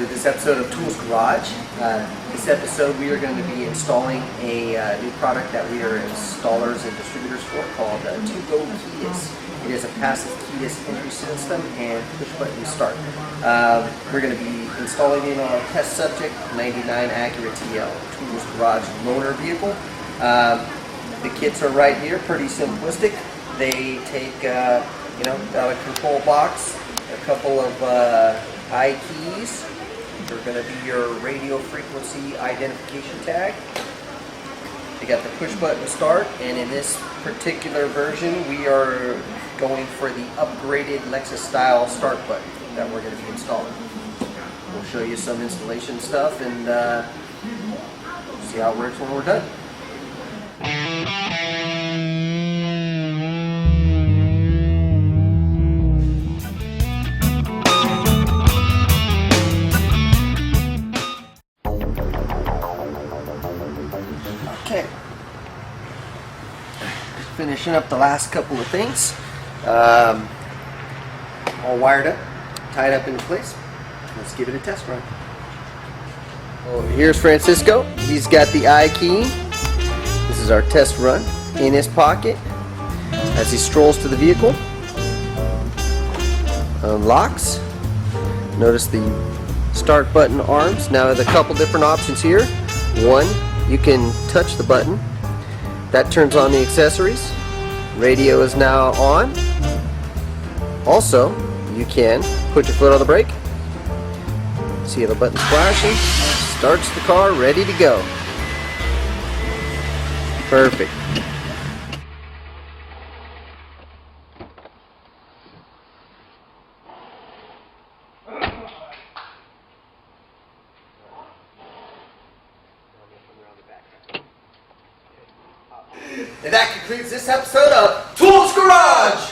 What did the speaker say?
to this episode of Tools Garage. This episode we are going to be installing a new product that we are installers and distributors for called To-Go Keyless. It is a passive keyless entry system and push button start. We're going to be installing in our test subject 99 Acura TL Tools Garage loaner vehicle. The kits are right here, pretty simplistic. They take out a control box, a couple of iKeys. They're going to be your radio frequency identification tag. They got the push button start, and in this particular version we are going for the upgraded Lexus style start button that we're going to be installing. We'll show you some installation stuff and see how it works when we're done. Okay, just finishing up the last couple of things. All wired up, tied up in place. Let's give it a test run. Oh, here's Francisco. He's got the iKey. This is our test run in his pocket as he strolls to the vehicle. Unlocks. Notice the start button arms. Now there's a couple different options here. One, you can touch the button. That turns on the accessories. Radio is now on. Also, you can put your foot on the brake. See the button flashing. Starts the car ready to go. Perfect. And that concludes this episode of Tools Garage!